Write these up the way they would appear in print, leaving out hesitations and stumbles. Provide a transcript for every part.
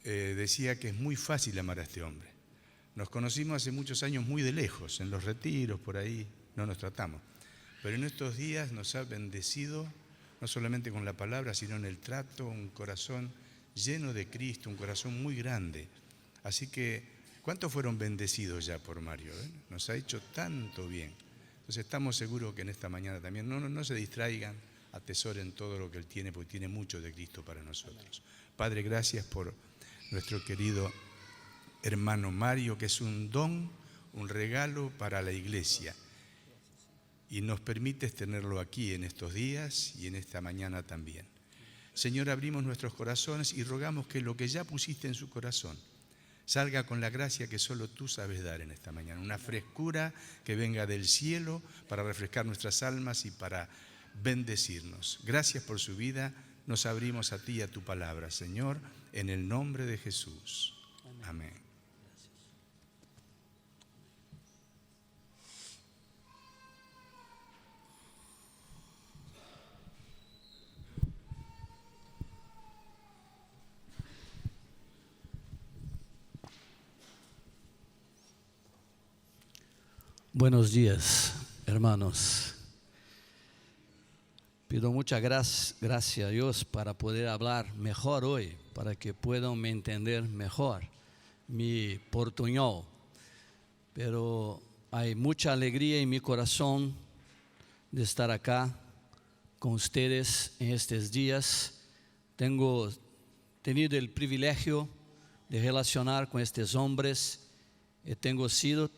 decía que es muy fácil amar a este hombre. Nos conocimos hace muchos años muy de lejos, en los retiros, por ahí, no nos tratamos. Pero en estos días nos ha bendecido, no solamente con la palabra, sino en el trato, un corazón lleno de Cristo, un corazón muy grande. Así que, ¿cuántos fueron bendecidos ya por Mario? Nos ha hecho tanto bien. Entonces estamos seguros que en esta mañana también no se distraigan, atesoren todo lo que Él tiene, porque tiene mucho de Cristo para nosotros. Padre, gracias por nuestro querido hermano Mario, que es un don, un regalo para la iglesia. Y nos permites tenerlo aquí en estos días y en esta mañana también. Señor, abrimos nuestros corazones y rogamos que lo que ya pusiste en su corazón salga con la gracia que solo tú sabes dar en esta mañana. Una frescura que venga del cielo para refrescar nuestras almas y para bendecirnos. Gracias por su vida. Nos abrimos a ti y a tu palabra, Señor, en el nombre de Jesús. Amén. Buenos días, hermanos. Pido mucha gracia a Dios para poder hablar mejor hoy, para que puedan me entender mejor mi portuñol. Pero hay mucha alegría en mi corazón de estar acá con ustedes en estos días. Tengo tenido el privilegio de relacionar con estos hombres y tengo sido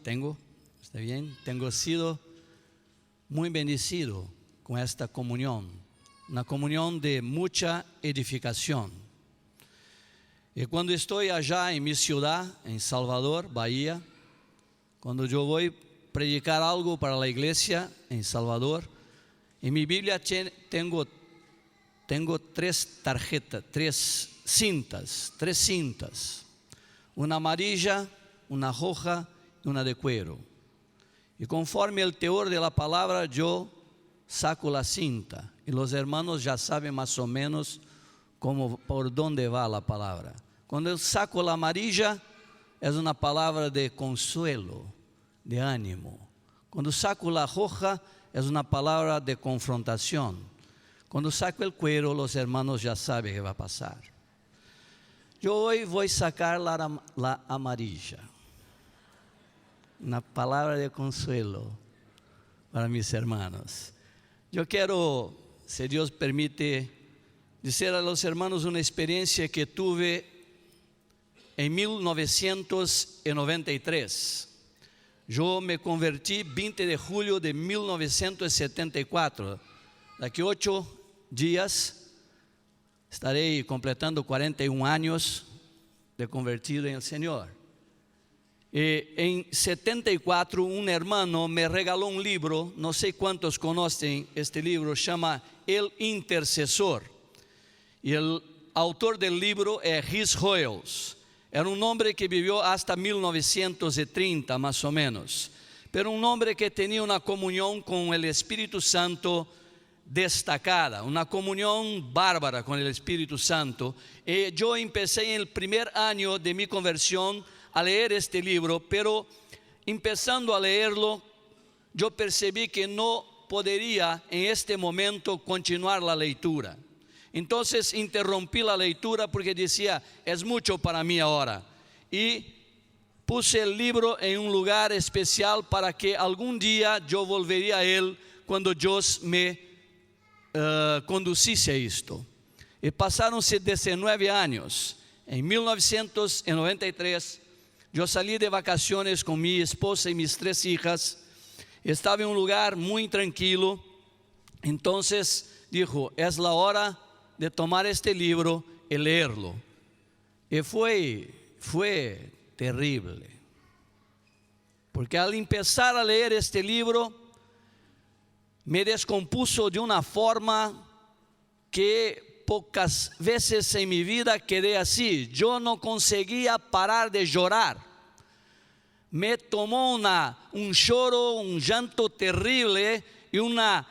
muy bendecido con esta comunión, una comunión de mucha edificación. Y cuando estoy allá en mi ciudad, en Salvador, Bahía, cuando yo voy a predicar algo para la iglesia en Salvador, en mi Biblia tengo tres cintas, una amarilla, una roja y una de cuero. Y conforme el teor de la palabra, yo saco la cinta. Y los hermanos ya saben más o menos por dónde va la palabra. Cuando yo saco la amarilla, es una palabra de consuelo, de ánimo. Cuando saco la roja, es una palabra de confrontación. Cuando saco el cuero, los hermanos ya saben qué va a pasar. Yo hoy voy a sacar la amarilla. Una palabra de consuelo para mis hermanos. Yo quiero, si Dios permite, decir a los hermanos una experiencia que tuve en 1993. Yo me convertí 20 de julio de 1974. Daqui 8 días estaré completando 41 años de convertido en el Señor. En 74 un hermano me regaló un libro, no sé cuántos conocen este libro, se llama El Intercesor. Y el autor del libro es Rhys Hoyles. Era un hombre que vivió hasta 1930 más o menos, pero un hombre que tenía una comunión con el Espíritu Santo destacada, una comunión bárbara con el Espíritu Santo. Y yo empecé en el primer año de mi conversión a leer este libro, pero empezando a leerlo, yo percibí que no podría en este momento continuar la lectura. Entonces interrumpí la lectura porque decía, es mucho para mí ahora. Y puse el libro en un lugar especial para que algún día yo volvería a él cuando Dios me conducise a esto. Y pasaron-se 19 años. En 1993, yo salí de vacaciones con mi esposa y mis 3 hijas. Estaba en un lugar muy tranquilo. Entonces dijo, es la hora de tomar este libro y leerlo. Y fue terrible. Porque al empezar a leer este libro, me descompuso de una forma que pocas veces en mi vida quedé así. Yo no conseguía parar de llorar. Me tomó un choro, un llanto terrible y una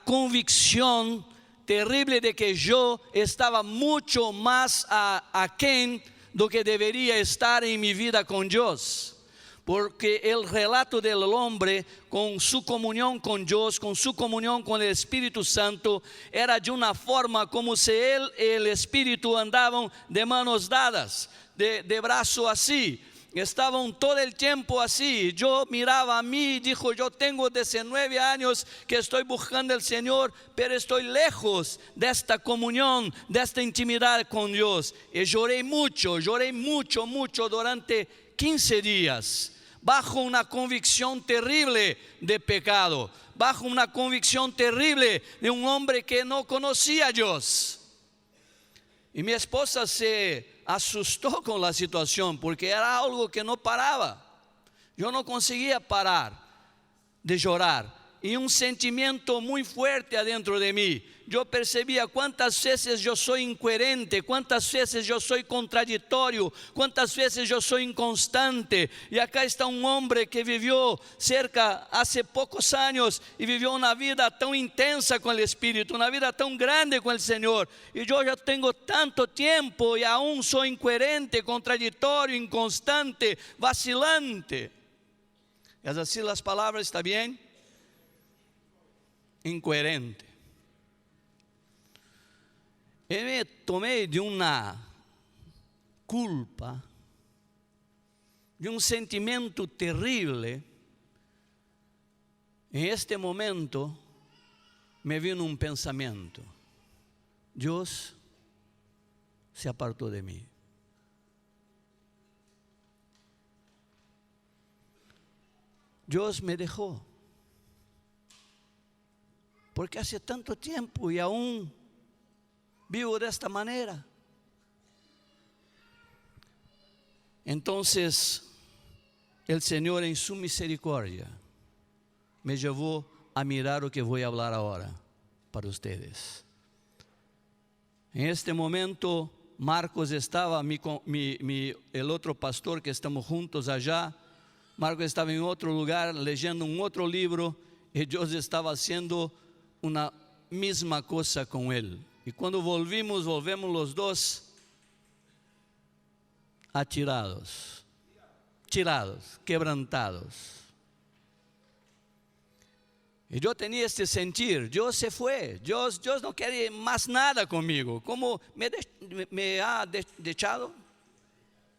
convicción terrible de que yo estaba mucho más aquén do que deveria estar em minha vida com Deus. Porque el relato del hombre con su comunión con Dios, con su comunión con el Espíritu Santo, era de una forma como si él y el Espíritu andaban de manos dadas, de brazo así. Estaban todo el tiempo así. Yo miraba a mí y dijo, yo tengo 19 años que estoy buscando al Señor, pero estoy lejos de esta comunión, de esta intimidad con Dios. Y lloré mucho durante 15 días, bajo una convicción terrible de pecado, bajo una convicción terrible de un hombre que no conocía a Dios. Y mi esposa se asustó con la situación porque era algo que no paraba. Yo no conseguía parar de llorar. Y un sentimiento muy fuerte adentro de mí. Yo percibía cuántas veces yo soy incoherente, cuántas veces yo soy contradictorio, cuántas veces yo soy inconstante. Y acá está un hombre que vivió hace pocos años y vivió una vida tan intensa con el Espíritu, una vida tan grande con el Señor. Y yo ya tengo tanto tiempo y aún soy incoherente, contradictorio, inconstante, vacilante. ¿Es así las palabras? ¿Está bien? Incoherente. Y me tomé de una culpa, de un sentimiento terrible. En este momento me vino un pensamiento: Dios se apartó de mí. Dios me dejó. Porque hace tanto tiempo y aún vivo de esta manera. Entonces, el Señor en su misericordia me llevó a mirar lo que voy a hablar ahora para ustedes. En este momento, Marcos estaba, el otro pastor que estamos juntos allá, Marcos estaba en otro lugar leyendo un otro libro y Dios estaba haciendo una misma cosa con él. Y cuando volvemos los dos atirados, quebrantados. Y yo tenía este sentir: Dios se fue, Dios no quiere más nada conmigo. ¿Cómo me ha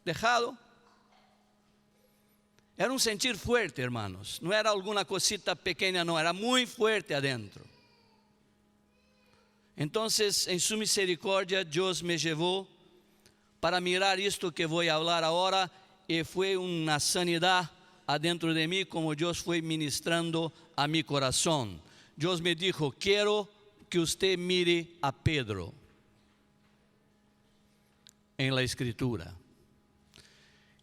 dejado? Era un sentir fuerte, hermanos. No era alguna cosita pequeña, no, era muy fuerte adentro. Entonces, en su misericordia, Dios me llevó para mirar esto que voy a hablar ahora, y fue una sanidad adentro de mí, como Dios fue ministrando a mi corazón. Dios me dijo: quiero que usted mire a Pedro en la Escritura.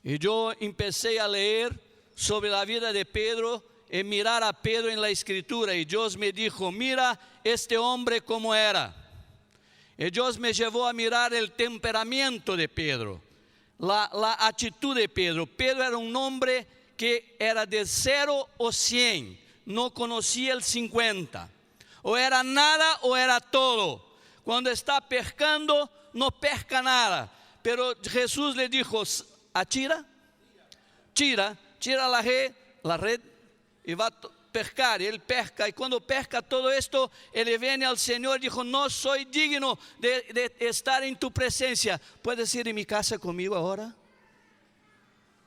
Y yo empecé a leer sobre la vida de Pedro y mirar a Pedro en la Escritura, y Dios me dijo: mira este hombre como era. Y Dios me llevó a mirar el temperamento de Pedro, la actitud de Pedro. Pedro era un hombre que era de 0 o 100, no conocía el 50. O era nada o era todo. Cuando está pescando, no pesca nada. Pero Jesús le dijo: tira la red y va a pescar. Y él pesca, y cuando pesca todo esto, él viene al Señor y dijo: no soy digno de estar en tu presencia. ¿Puedes ir en mi casa conmigo ahora?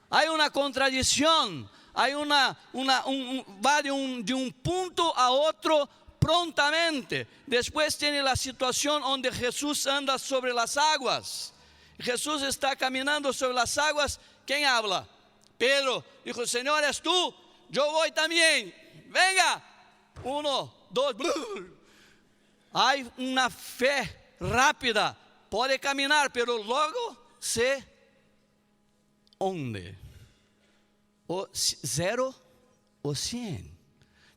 Hay una contradicción, hay va de un punto a otro prontamente. Después tiene la situación donde Jesús anda sobre las aguas. Jesús está caminando sobre las aguas. ¿Quién habla? Pedro. Dijo: Señor, ¿eres tú? Yo voy también. Venga. 1, 2. Hay una fe rápida. Puede caminar, pero luego se hunde. O 0 o 100.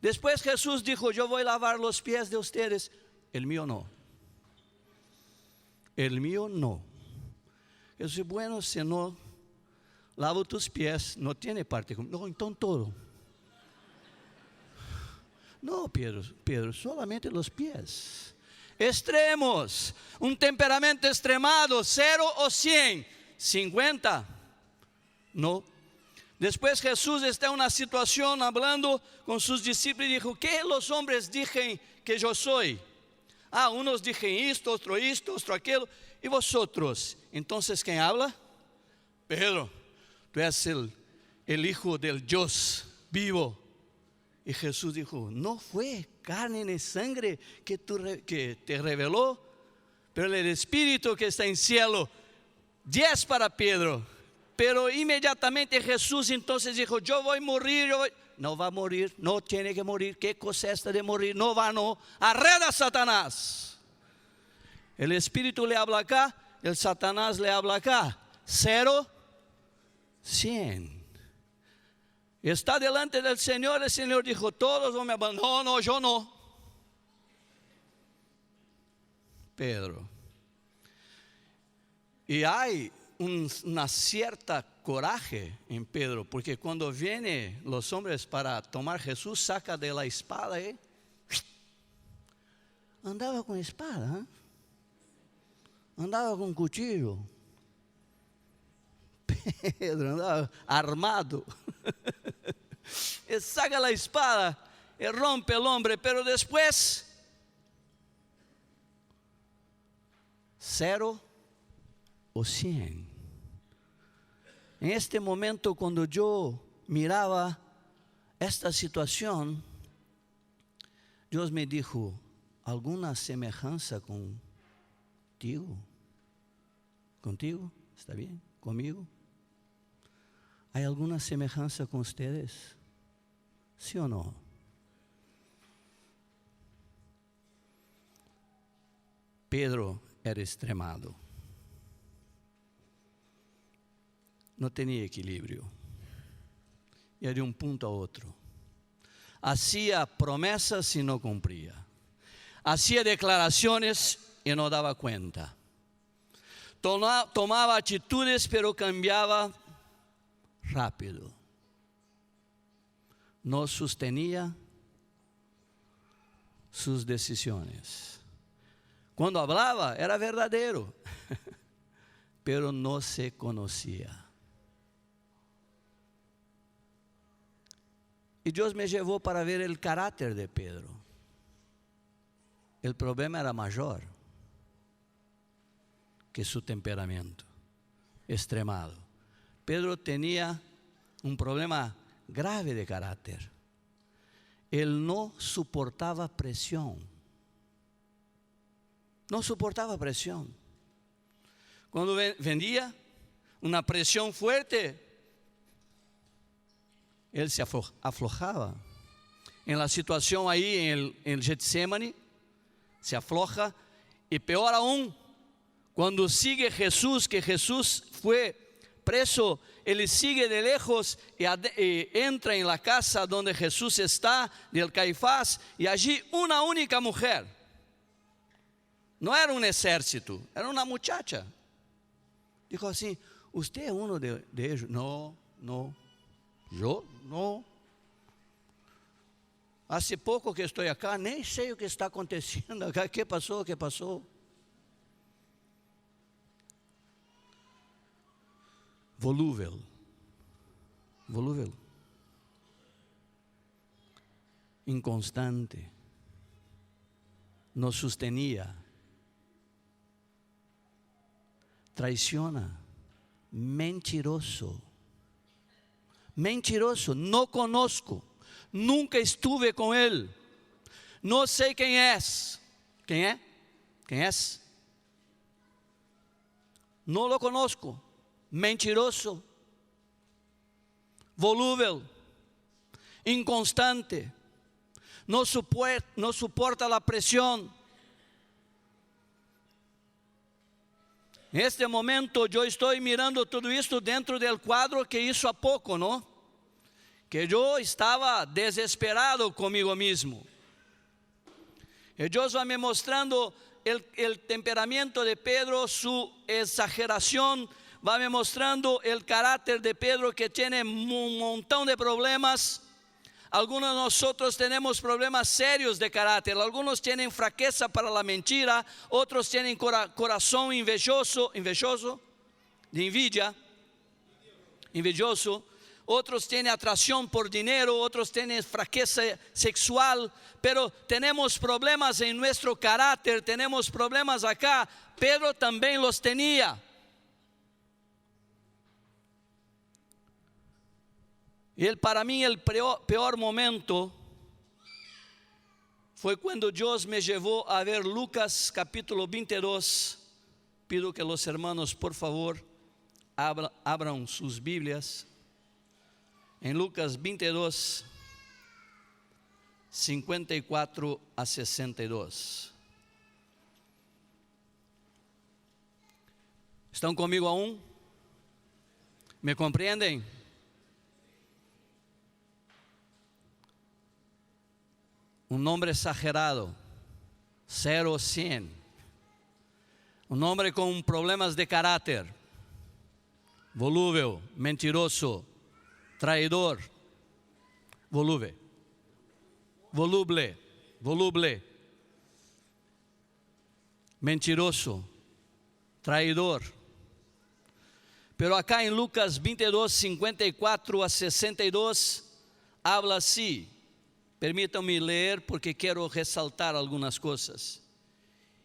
Después Jesús dijo: yo voy a lavar los pies de ustedes. El mío no. El mío no. Eu disse: bueno, se no lavo tus pies, no tiene parte conmigo. No, entonces todo. No, Pedro, solamente los pies. Extremos, un temperamento extremado, 0 o 100. 50. No. Después Jesús está en una situación hablando con sus discípulos y dijo, ¿qué los hombres dicen que yo soy? Unos dicen esto, otro aquello. ¿Y vosotros? Entonces, ¿quién habla? Pedro, tú eres el Hijo del Dios vivo. Y Jesús dijo, no fue carne ni sangre que te reveló, pero el Espíritu que está en cielo. 10 para Pedro. Pero inmediatamente Jesús entonces dijo, yo voy a morir. No va a morir, no tiene que morir. ¿Qué cosa es esta de morir? No va, no. Arreda a Satanás. El Espíritu le habla acá, el Satanás le habla acá. 0, 100. Está delante del Señor, el Señor dijo, todos van a abandonar. No, yo no. Pedro. Y hay una cierta coraje en Pedro, porque cuando vienen los hombres para tomar Jesús, saca de la espada, andaba con espada, andaba con cuchillo. Pedro andaba armado. Él saca la espada y rompe el hombre, pero después 0 o 100. En este momento, cuando yo miraba esta situación, Dios me dijo, ¿alguna semejanza contigo? ¿Contigo? ¿Está bien? ¿Conmigo? ¿Hay alguna semejanza con ustedes? ¿Sí o no? Pedro era extremado. No tenía equilibrio. Y de un punto a otro. Hacía promesas y no cumplía. Hacía declaraciones y no daba cuenta. Tomaba actitudes pero cambiaba rápido. No sostenía sus decisiones. Cuando hablaba era verdadero, pero no se conocía. Y Dios me llevó para ver el carácter de Pedro. El problema era mayor que su temperamento extremado. Pedro tenía un problema grave de carácter. Él no soportaba presión. No soportaba presión. Cuando venía una presión fuerte, él se aflojaba. En la situación ahí en el Getsemaní, se afloja. Y peor aún, cuando sigue Jesús, que Jesús fue preso, él sigue de lejos y entra en la casa donde Jesús está, del Caifás, y allí una única mujer. No era un ejército, era una muchacha. Dijo así, ¿usted es uno de ellos? No, yo no. Hace poco que estoy acá, nem sei o que está aconteciendo acá. ¿Qué pasó? Volúvel. Inconstante. No sostenía. Traiciona. Mentiroso. No conozco. Nunca estuve con él. No sé quién es. ¿Quién es? No lo conozco. Mentiroso. Volúvel. Inconstante. No soporta la presión. En este momento yo estoy mirando todo esto dentro del cuadro que hizo a poco, ¿no? Que yo estaba desesperado conmigo mismo. Y Dios va me mostrando el temperamento de Pedro, su exageración, va me mostrando el carácter de Pedro, que tiene un montón de problemas. Algunos de nosotros tenemos problemas serios de carácter. Algunos tienen fraqueza para la mentira, otros tienen corazón invejoso. de envidia, envidioso. Otros tienen atracción por dinero, otros tienen fraqueza sexual, pero tenemos problemas en nuestro carácter, tenemos problemas acá. Pedro también los tenía. Y para mí el peor momento fue cuando Dios me llevó a ver Lucas capítulo 22. Pido que los hermanos por favor abran sus Biblias. En Lucas 22, 54 a 62. ¿Están conmigo aún? ¿Me comprenden? Un hombre exagerado, 0 a 100. Un hombre con problemas de carácter, volúvel, mentiroso, traidor, voluble, mentiroso, traidor. Pero acá en Lucas 22, 54 a 62, habla así. Permítanme leer porque quiero resaltar algunas cosas.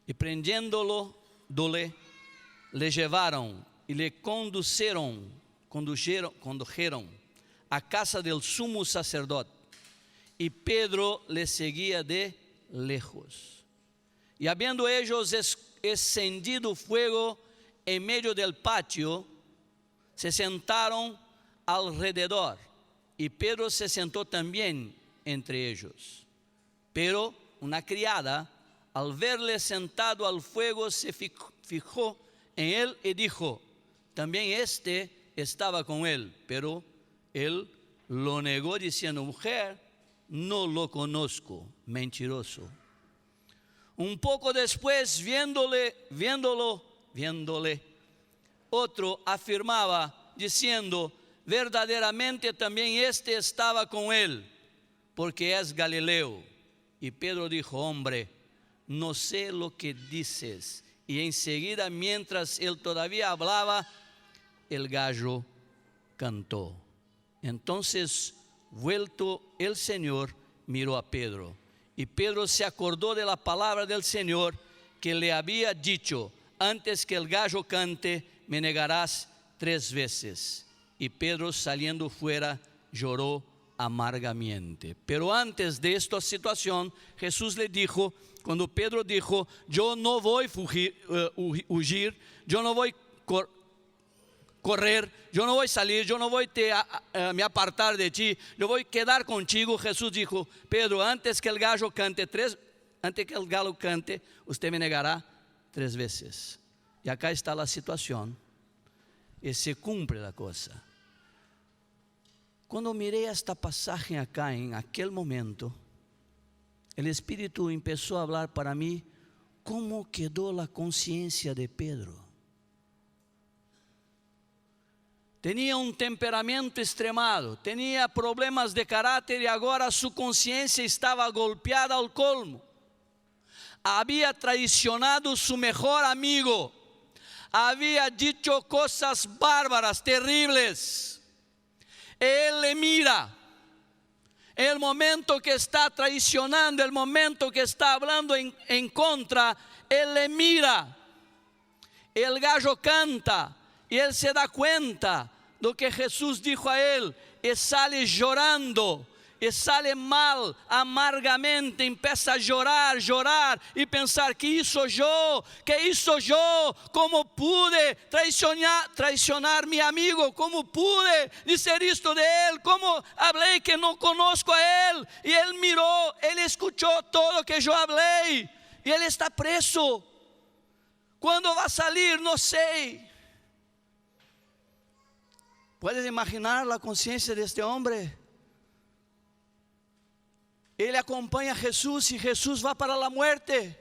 Y prendiéndolo, le llevaron y le condujeron a casa del sumo sacerdote, y Pedro le seguía de lejos. Y habiendo ellos encendido fuego en medio del patio, se sentaron alrededor, y Pedro se sentó también entre ellos. Pero una criada, al verle sentado al fuego, se fijó en él y dijo: también estaba con él. Pero él lo negó diciendo: mujer, no lo conozco. Mentiroso. Un poco después, viéndole, otro afirmaba diciendo: verdaderamente también estaba con él, porque es Galileo. Y Pedro dijo: hombre, no sé lo que dices. Y enseguida, mientras él todavía hablaba, el gallo cantó. Entonces, vuelto el Señor, miró a Pedro. Y Pedro se acordó de la palabra del Señor que le había dicho: antes que el gallo cante, me negarás 3 veces. Y Pedro, saliendo fuera, lloró amargamente. Pero antes de esta situación, Jesús le dijo, cuando Pedro dijo: yo no voy a huir, yo no voy a correr, yo no voy a salir, yo no voy a me apartar de ti, yo voy a quedar contigo. Jesús dijo: Pedro, antes que el gallo cante, usted me negará 3 veces. Y acá está la situación, y se cumple la cosa. Cuando miré esta pasaje acá, en aquel momento, el Espíritu empezó a hablar para mí cómo quedó la conciencia de Pedro. Tenía un temperamento extremado, tenía problemas de carácter y ahora su conciencia estaba golpeada al colmo. Había traicionado a su mejor amigo, había dicho cosas bárbaras, terribles. Él le mira, el momento que está traicionando, el momento que está hablando en contra, él le mira. El gallo canta y él se da cuenta de lo que Jesús dijo a él y sale llorando. Y sale mal, amargamente, empieza a llorar y pensar: ¿qué hizo yo? ¿Qué hizo yo? ¿Cómo pude traicionar a mi amigo? ¿Cómo pude decir esto de él? ¿Cómo hablé que no conozco a él? Y él miró, él escuchó todo lo que yo hablé, y él está preso. ¿Cuándo va a salir? No sé. ¿Puedes imaginar la conciencia de este hombre? Él acompaña a Jesús y Jesús va para la muerte.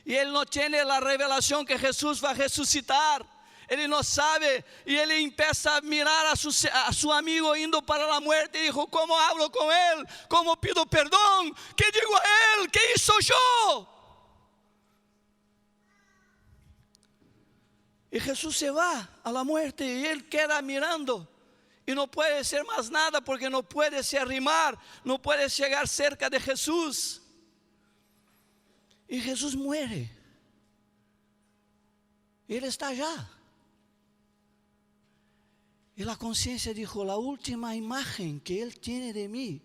Y él no tiene la revelación que Jesús va a resucitar. Él no sabe, y él empieza a mirar a su amigo yendo para la muerte. Y dijo: ¿cómo hablo con él? ¿Cómo pido perdón? ¿Qué digo a él? ¿Qué hizo yo? Y Jesús se va a la muerte y él queda mirando. Y no puede hacer más nada porque no puede se arrimar, no puede llegar cerca de Jesús. Y Jesús muere. Él está allá. Y la conciencia dijo, la última imagen que él tiene de mí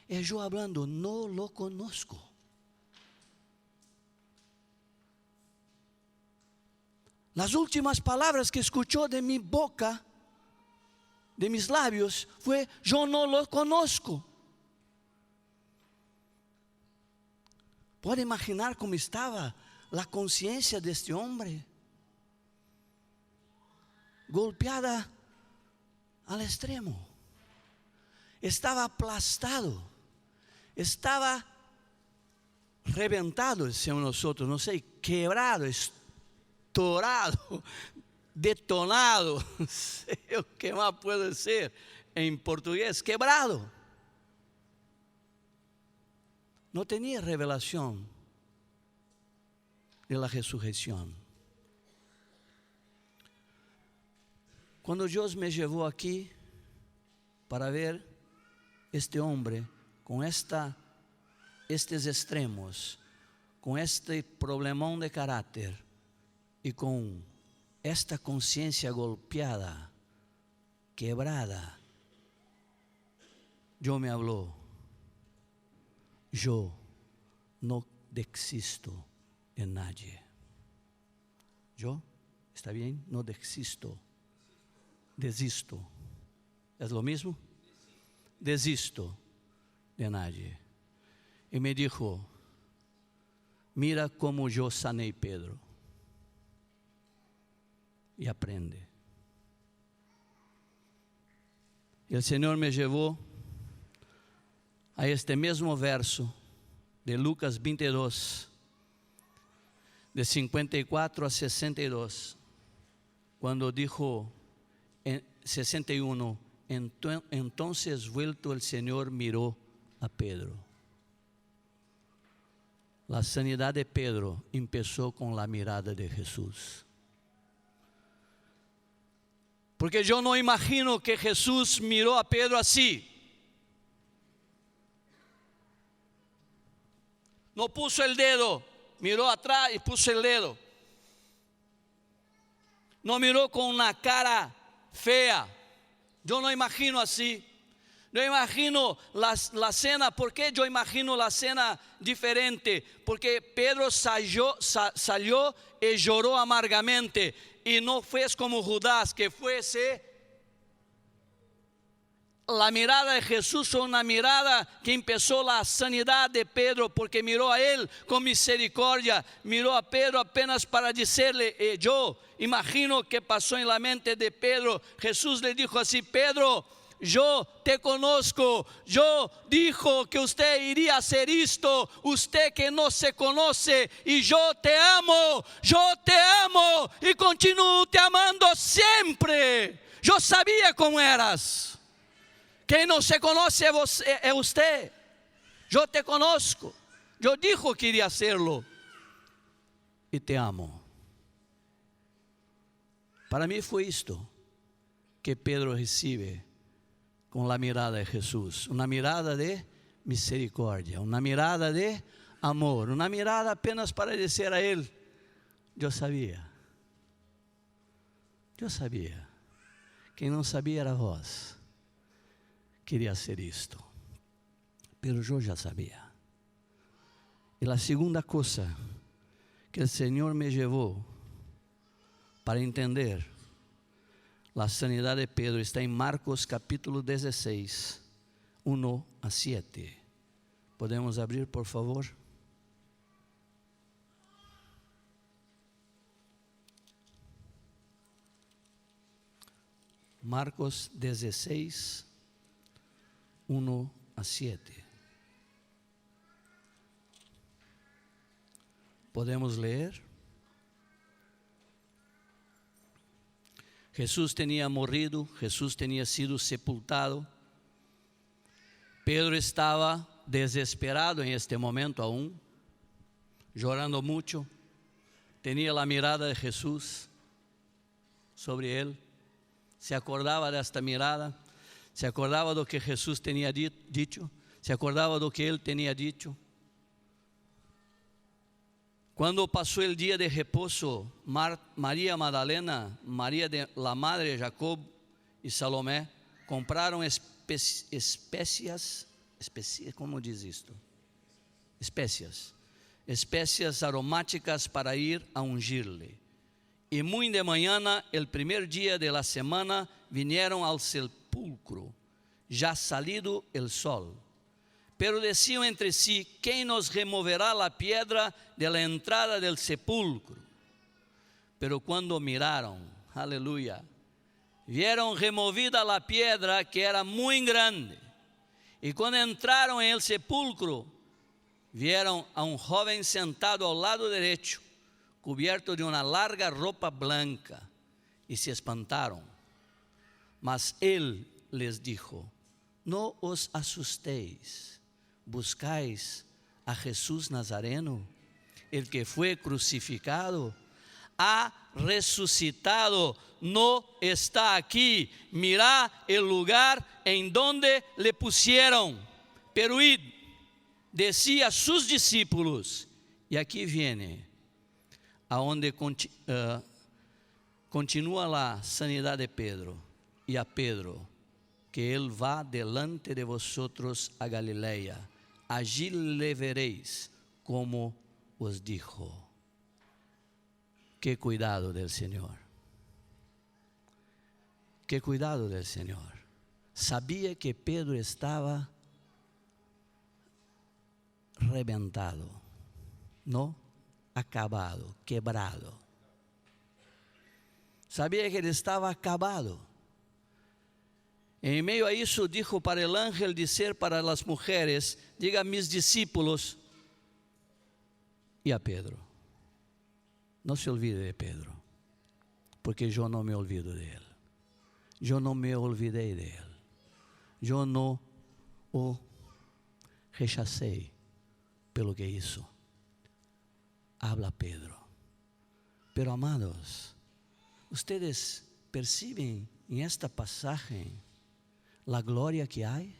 es yo hablando, no lo conozco. Las últimas palabras que escuchó de mi boca, de mis labios, fue, yo no lo conozco. ¿Puede imaginar cómo estaba la conciencia de este hombre? Golpeada al extremo. Estaba aplastado. Estaba reventado, decimos nosotros, no sé, quebrado, estourado, detonado. No sé qué más puedo decir en portugués, quebrado. No tenía revelación de la resurrección. Cuando Dios me llevó aquí para ver este hombre con estos extremos, con este problemón de carácter y con esta conciencia golpeada, quebrada, Dios me habló. Yo no desisto de nadie. Yo, ¿está bien? No desisto. Desisto. ¿Es lo mismo? Desisto de nadie. Y me dijo, mira cómo yo sané Pedro. Y aprende. Y el Señor me llevó a este mismo verso de Lucas 22, de 54 a 62, cuando dijo en 61, entonces vuelto el Señor miró a Pedro. La sanidad de Pedro empezó con la mirada de Jesús. Porque yo no imagino que Jesús miró a Pedro así. No puso el dedo, miró atrás y puso el dedo. No miró con una cara fea. Yo no imagino así. Yo imagino la cena. ¿Por qué yo imagino la cena diferente? Porque Pedro salió y lloró amargamente. Y no fue como Judas, que fuese. La mirada de Jesús fue una mirada que empezó la sanidad de Pedro, porque miró a él con misericordia, miró a Pedro apenas para decirle, yo imagino que pasó en la mente de Pedro. Jesús le dijo así, Pedro, yo te conozco, yo dijo que usted iría a hacer esto, usted que no se conoce, y yo te amo y continúo te amando siempre. Yo sabía cómo eras. Quem não se conoce é você. Eu te conozco. Eu dijo que iria hacerlo. E te amo. Para mim foi isto que Pedro recebe com a mirada de Jesus. Uma mirada de misericórdia. Uma mirada de amor. Uma mirada apenas para dizer a ele: eu sabia. Eu sabia. Quem não sabia era vós. Quería hacer esto, pero yo ya sabía. Y la segunda cosa que el Señor me llevó para entender la sanidad de Pedro está en Marcos capítulo 16, 1 a 7. ¿Podemos abrir, por favor? Marcos 16, 1 a 7. ¿Podemos leer? Jesús tenía morido, Jesús tenía sido sepultado. Pedro estaba desesperado en este momento aún, llorando mucho. Tenía la mirada de Jesús. sobre él. Se acordaba de esta mirada, se acordaba de lo que Jesús tenía dicho, se acordaba de lo que él tenía dicho. Cuando pasó el día de reposo, María Magdalena, María de la madre de Jacob y Salomé compraron especias, ¿cómo dice esto? Especias aromáticas para ir a ungirle. Y muy de mañana, el primer día de la semana, vinieron al sepulcro, ya salido el sol. Pero decían entre sí: ¿quién nos removerá la piedra de la entrada del sepulcro? Pero cuando miraron, aleluya, vieron removida la piedra, que era muy grande. Y cuando entraron en el sepulcro, vieron a un joven sentado al lado derecho, cubierto de una larga ropa blanca, y se espantaron. Mas él les dijo: no os asustéis. ¿Buscáis a Jesús Nazareno, el que fue crucificado? Ha resucitado, no está aquí. Mirad el lugar en donde le pusieron. Pero id, decía a sus discípulos, y aquí viene a donde continúa la sanidad de Pedro, y a Pedro, que él va delante de vosotros a Galilea. Allí le veréis como os dijo. Qué cuidado del Señor. Qué cuidado del Señor. Sabía que Pedro estaba reventado, no acabado, quebrado. Sabía que él estaba acabado. En medio a eso dijo para el ángel decir para las mujeres: diga a mis discípulos y a Pedro, no se olvide de Pedro, porque yo no me olvido de él. Yo no me olvidé de él. Yo no o rechacé pelo que hizo. Habla Pedro. Pero amados, ustedes perciben en esta pasaje la gloria que hay.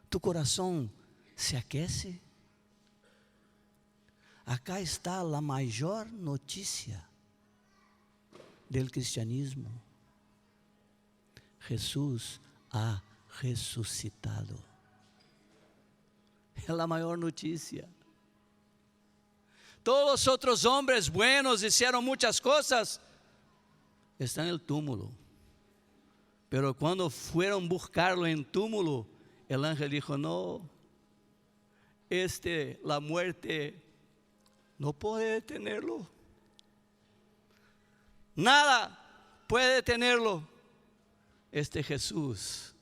Tu corazón se aquece. Acá está la mayor noticia del cristianismo. Jesús ha resucitado. Es la mayor noticia. Todos los otros hombres buenos hicieron muchas cosas, están en el túmulo. Pero cuando fueron a buscarlo en túmulo, el ángel dijo: no, la muerte no puede detenerlo. Nada puede detenerlo. Jesús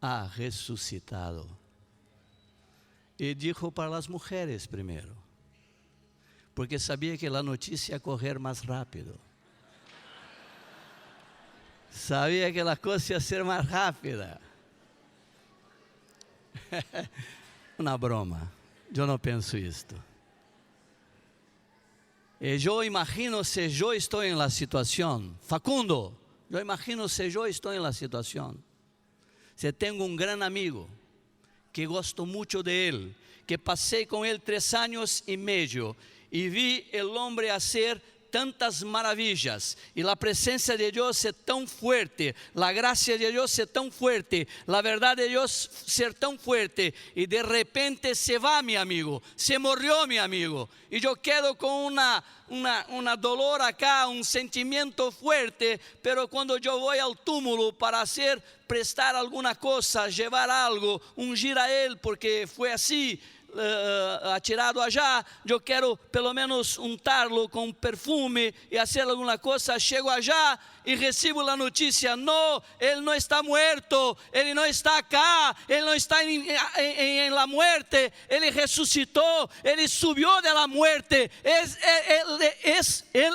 ha resucitado. Y dijo para las mujeres primero, porque sabía que la noticia iba a correr más rápido. Sabía que la cosa iba a ser más rápida. Una broma. Yo no pienso esto. Yo imagino si yo estoy en la situación. Facundo, yo imagino si yo estoy en la situación. Si tengo un gran amigo, que gosto mucho de él, que pasé con él 3 años y medio, y vi el hombre hacer tantas maravillas, y la presencia de Dios ser tan fuerte, la gracia de Dios ser tan fuerte, la verdad de Dios ser tan fuerte, y de repente se va mi amigo, se murió mi amigo, y yo quedo con una dolor acá, un sentimiento fuerte. Pero cuando yo voy al túmulo para prestar alguna cosa, llevar algo, ungir a él, porque fue así, atirado allá, yo quiero pelo menos untarlo con perfume y hacer alguna cosa. Llego allá y recibo la noticia: no, él no está muerto, él no está acá, él no está en la muerte, él resucitó, él subió de la muerte. Él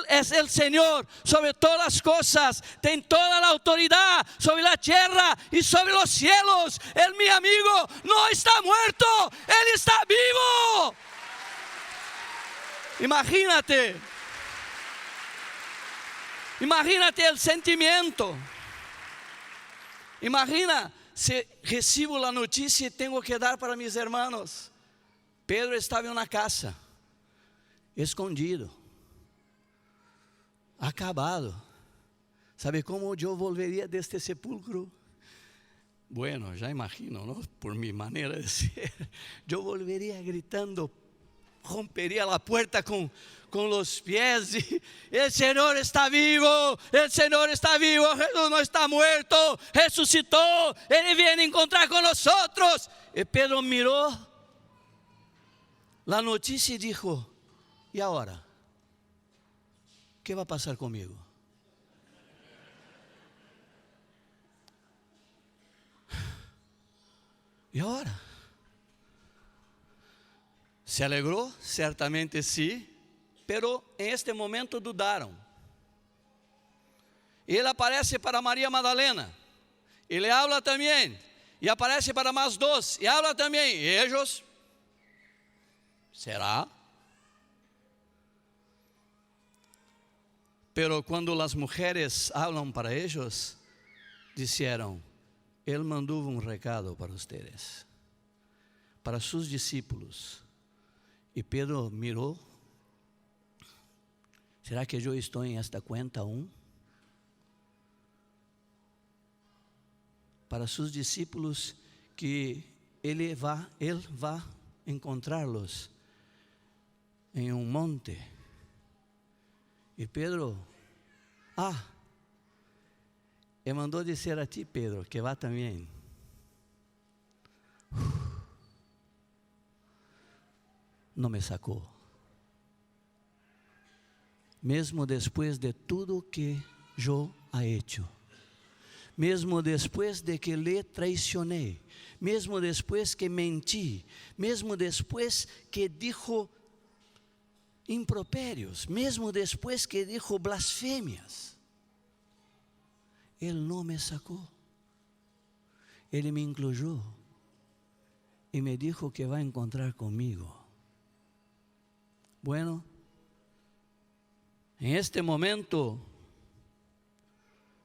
es el Señor sobre todas las cosas, tiene toda la autoridad sobre la tierra y sobre los cielos. Él, mi amigo, no está muerto, él está vivo. Imagínate el sentimiento. Imagina si recibo la noticia y tengo que dar para mis hermanos. Pedro estaba en una casa, escondido, acabado. ¿Sabe cómo yo volvería de este sepulcro? Bueno, ya imagino, ¿no? Por mi manera de ser. Yo volvería gritando, rompería la puerta con los pies y el Señor está vivo, el Señor está vivo, Jesús no está muerto, resucitó, Él viene a encontrar con nosotros. Y Pedro miró la noticia y dijo, ¿y ahora? ¿Qué va a pasar conmigo? ¿Y ahora? ¿Se alegró? Certamente sí, pero en este momento dudaron. Y él aparece para María Magdalena, y le habla también, y aparece para más dos, y habla también, y ellos, ¿será? Pero cuando las mujeres hablan para ellos, dijeron, Él mandó un recado para ustedes, para sus discípulos. Y Pedro miró, ¿será que yo estoy en esta cuenta aún? Para sus discípulos que Él va a encontrarlos en un monte. Y Pedro, me mandó decir a ti, Pedro, que va también. No me sacó. Mesmo después de tudo que yo he hecho, mesmo después de que le traicioné, mesmo después que mentí, mesmo después que dijo impropérios, mesmo después que dijo blasfemias, Él no me sacó. Él me incluyó y me dijo que va a encontrar conmigo. Bueno, en este momento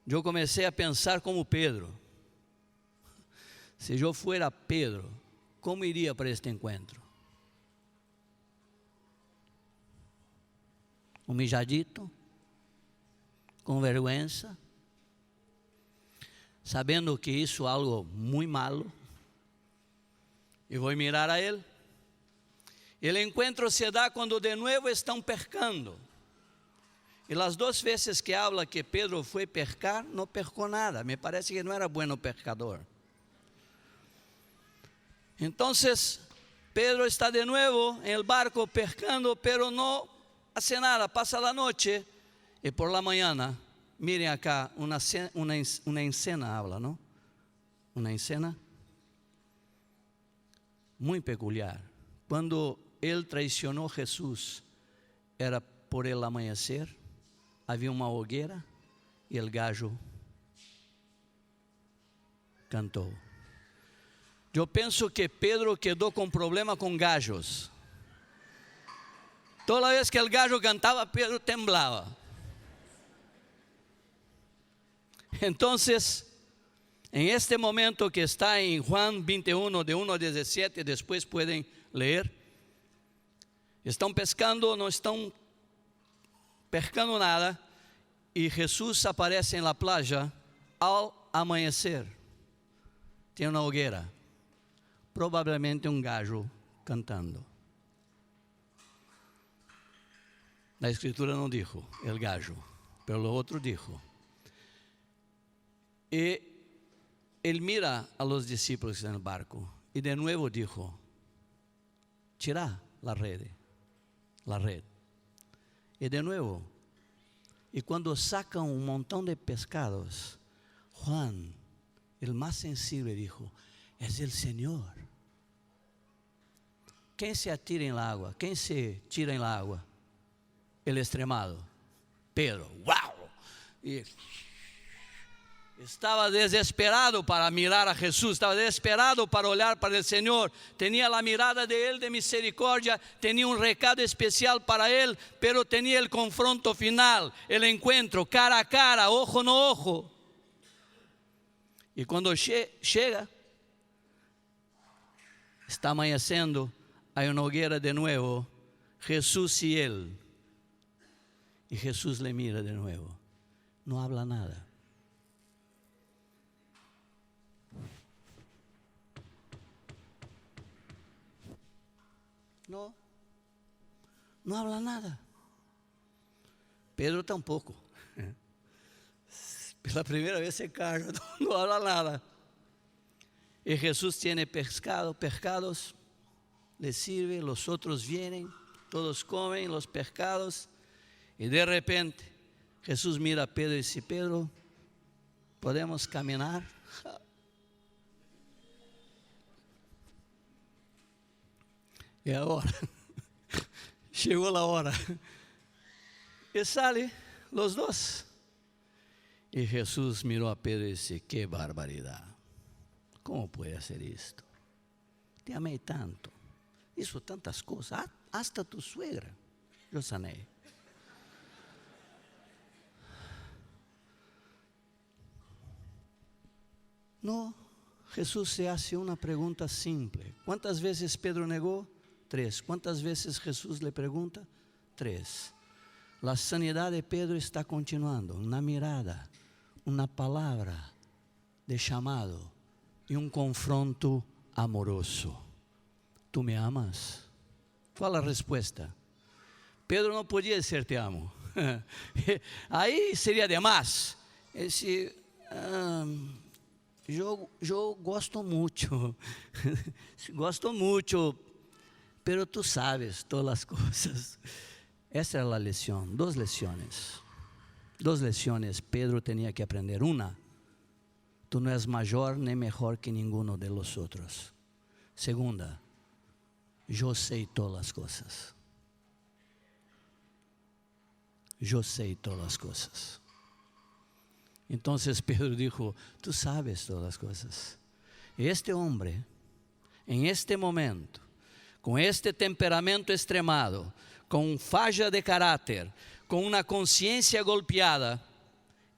yo comencé a pensar como Pedro. Si yo fuera Pedro, ¿cómo iría para este encuentro? Humilladito, con vergüenza, sabendo que hizo algo muy malo, y voy a mirar a él. El encuentro se da cuando de nuevo están pescando. Y las dos veces que habla que Pedro fue pescar, no pescó nada. Me parece que no era bueno pescador. Entonces, Pedro está de nuevo en el barco pescando, pero no hace nada. Pasa la noche y por la mañana, miren acá, una escena habla, ¿no? Una escena muy peculiar. Cuando Él traicionó a Jesús, era por el amanecer, había uma hogueira e el gallo cantou. Eu penso que Pedro quedou com problema com gallos. Toda vez que el gallo cantava, Pedro temblava. Entonces, en este momento que está en Juan 21, de 1 a 17, después pueden leer. Estão pescando, não estão pescando nada, e Jesus aparece em la playa ao amanhecer. Tem uma hogueira, provavelmente um gallo cantando. La escritura não dijo el gallo, pero lo otro dijo. E ele mira a los discípulos que están en el barco, e de nuevo dijo, tira la red. Y de nuevo, y cuando sacan un montón de pescados, Juan, el más sensible, dijo, es el Señor. ¿Quién se atira en el agua? ¿Quién se tira en el agua? El extremado, Pedro. ¡Wow! Y Estaba desesperado para mirar a Jesús, estaba desesperado para olhar para el Señor. Tenía la mirada de Él de misericordia, tenía un recado especial para Él, pero tenía el confronto final, el encuentro cara a cara, ojo no ojo. Y cuando llega, está amanhecendo, hay una hoguera de nuevo, Jesús y Él. Y Jesús le mira de nuevo, no habla nada. No habla nada. Pedro tampoco. Pela primera vez se calla, no habla nada. Y Jesús tiene pescados, le sirve, los otros vienen, todos comen los pescados. Y de repente Jesús mira a Pedro y dice: Pedro, ¿podemos caminar? Y ahora, llegó la hora. Y sale los dos. Y Jesús miró a Pedro y dice: qué barbaridad. ¿Cómo puede hacer esto? Te amé tanto. Hizo tantas cosas. Hasta tu suegra yo sané. No, Jesús se hace una pregunta simple. ¿Cuántas veces Pedro negó? 3. ¿Cuántas veces Jesús le pregunta? 3. La sanidad de Pedro está continuando. Una mirada, una palabra de llamado y un confronto amoroso. ¿Tú me amas? ¿Cuál es la respuesta? Pedro no podía decir te amo. Ahí sería de más. Es decir, yo gosto mucho. Gosto mucho. Pero tú sabes todas las cosas. Esa era la lección, 2 lecciones. 2 lecciones Pedro tenía que aprender. Una, tú no eres mayor ni mejor que ninguno de los otros. Segunda, yo sé todas las cosas. Yo sé todas las cosas. Entonces Pedro dijo: tú sabes todas las cosas. Y este hombre, en este momento, con este temperamento extremado, con falla de carácter, con una conciencia golpeada,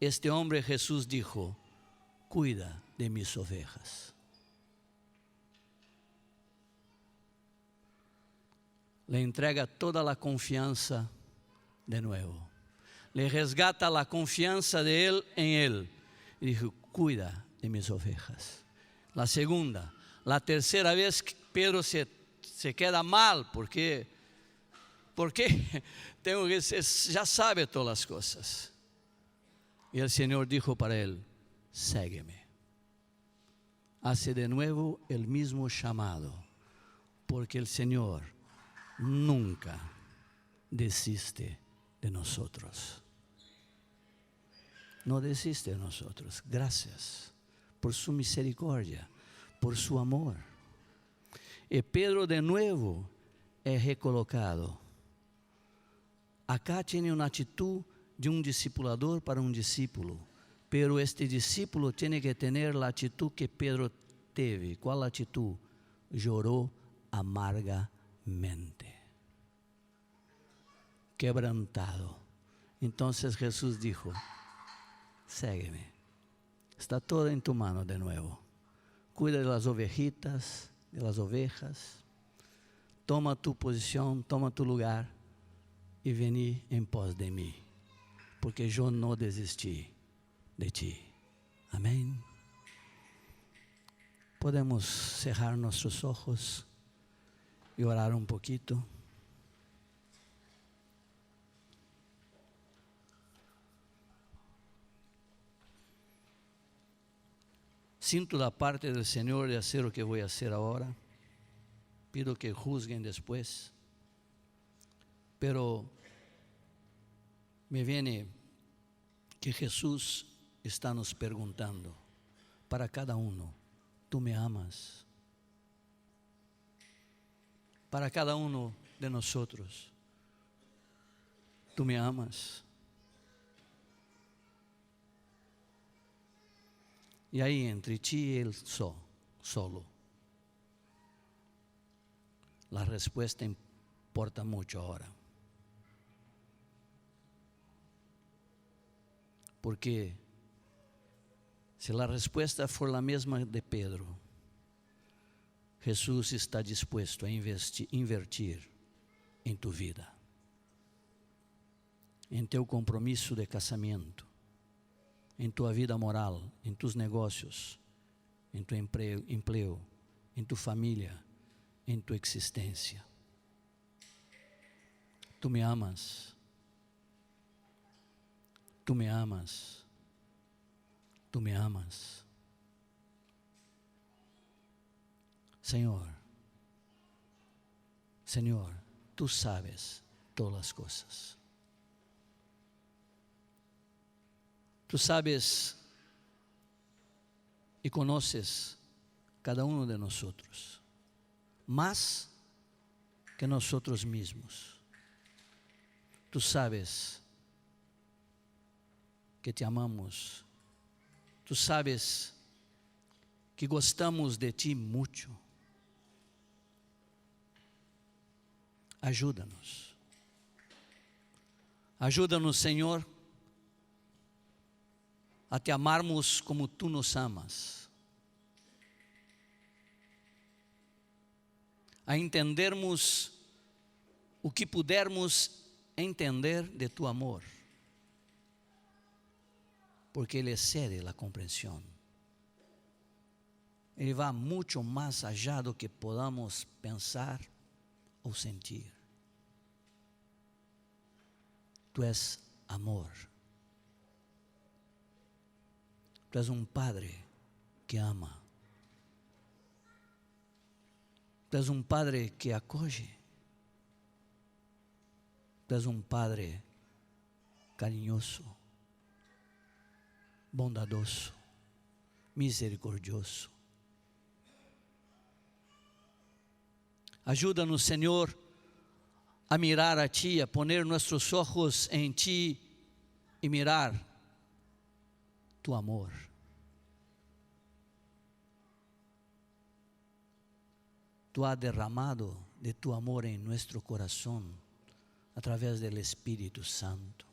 este hombre Jesús dijo: cuida de mis ovejas. Le entrega toda la confianza de nuevo. Le resgata la confianza de él en él. Y dijo: cuida de mis ovejas. La segunda, la tercera vez que Pedro se queda mal, porque tengo que ser, ya sabe todas las cosas. Y el Señor dijo para él: sígueme. Hace de nuevo el mismo llamado, porque el Señor nunca desiste de nosotros. No desiste de nosotros. Gracias por su misericordia, por su amor. Y Pedro de nuevo es recolocado. Acá tiene una actitud de un discipulador para un discípulo, pero este discípulo tiene que tener la actitud que Pedro teve. ¿Cuál actitud? Lloró amargamente, quebrantado. Entonces Jesús dijo: sígueme. Está todo en tu mano de nuevo. Cuida de las ovejitas, de las ovejas. Toma tu posición, toma tu lugar y vení en pos de mí, porque yo no desistí de ti. Amén. Podemos cerrar nuestros ojos y orar un poquito. Siento la parte del Señor de hacer lo que voy a hacer ahora. Pido que juzguen después. Pero me viene que Jesús está nos preguntando para cada uno: ¿tú me amas? Para cada uno de nosotros: ¿tú me amas? E aí, entre ti e Él solo, la respuesta importa mucho ahora. Porque si la respuesta fue la misma de Pedro, Jesús está dispuesto a invertir em tu vida, em teu compromisso de casamento, em tua vida moral, em tus negócios, em tu emprego, em tu família, em tu existência. Tu me amas. Tu me amas. Tu me amas. Senhor, tu sabes todas as coisas. Tu sabes e conoces cada um de nós, mais que nós mesmos. Tu sabes que te amamos. Tu sabes que gostamos de ti muito. Ajuda-nos. Ajuda-nos, Senhor, a te amarmos como tu nos amas. A entendermos o que pudermos entender de tu amor. Porque Ele excede a compreensão. Ele vai muito mais allá do que podamos pensar ou sentir. Tu és amor. Tu és Padre que ama. Tu és Padre que acolhe. Tu és Padre carinhoso, bondadoso, misericordioso. Ajuda-nos, Senhor, a mirar a Ti, a poner nossos ojos em Ti e mirar tu amor. Tu has derramado de tu amor em nosso coração através do Espírito Santo.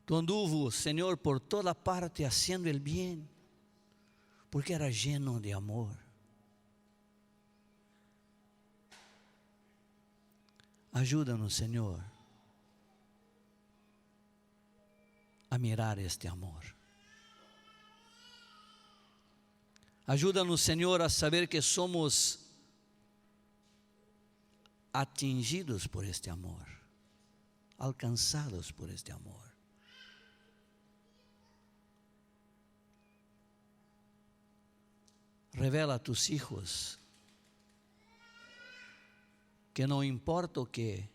Tu anduvo, Senhor, por toda parte haciendo el bien, porque era lleno de amor. Ajuda-nos, Senhor, a mirar este amor. Ajuda-nos, Senhor, a saber que somos atingidos por este amor, alcançados por este amor. Revela a tus hijos que no importa o que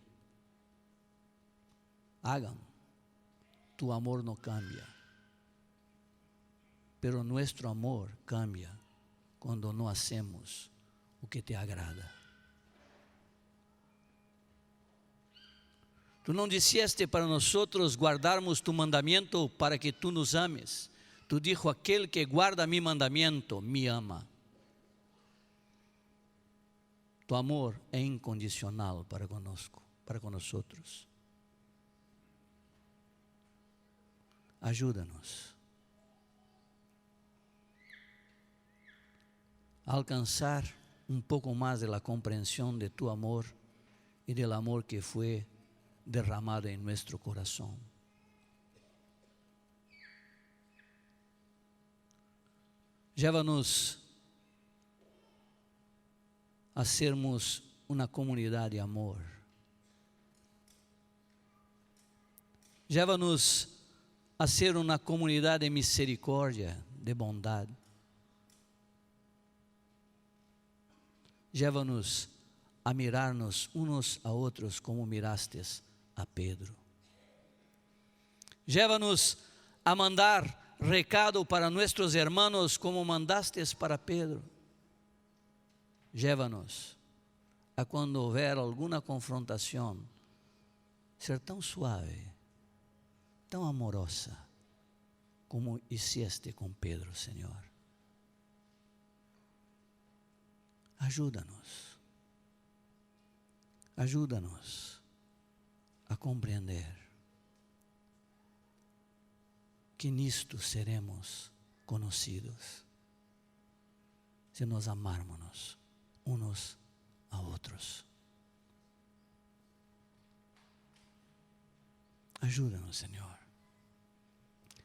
hagan, tu amor no cambia. Pero nuestro amor cambia quando não hacemos o que te agrada. Tu não disseste para nós guardarmos tu mandamento para que tu nos ames. Tu dijo, aquele que guarda mi mandamento, me ama. Tu amor é incondicional para conosco, para com nós. Ajuda-nos a alcançar pouco mais da compreensão de tu amor e do amor que foi derramado em nosso coração. Llévanos a sermos uma comunidade de amor. Llévanos a ser uma comunidade de misericórdia, de bondade. Llévanos a mirar-nos uns a outros como mirastes a Pedro. Llévanos a mandar recado para nossos hermanos como mandastes para Pedro. Llévanos a quando houver alguma confrontação, ser tão suave, tan amorosa como hiciste con Pedro, Señor. Ayúdanos. Ayúdanos a compreender que nisto seremos conocidos se nos amarmos unos a otros. Ayúdanos, Señor.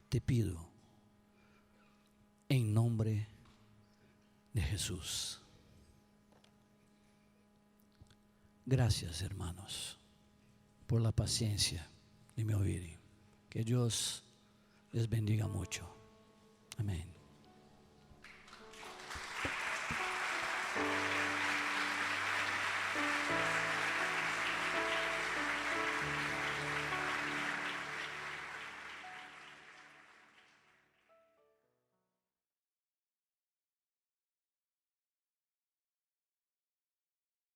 Te pido en nombre de Jesús. Gracias, hermanos, por la paciencia de me oír. Que Dios les bendiga mucho. Amén.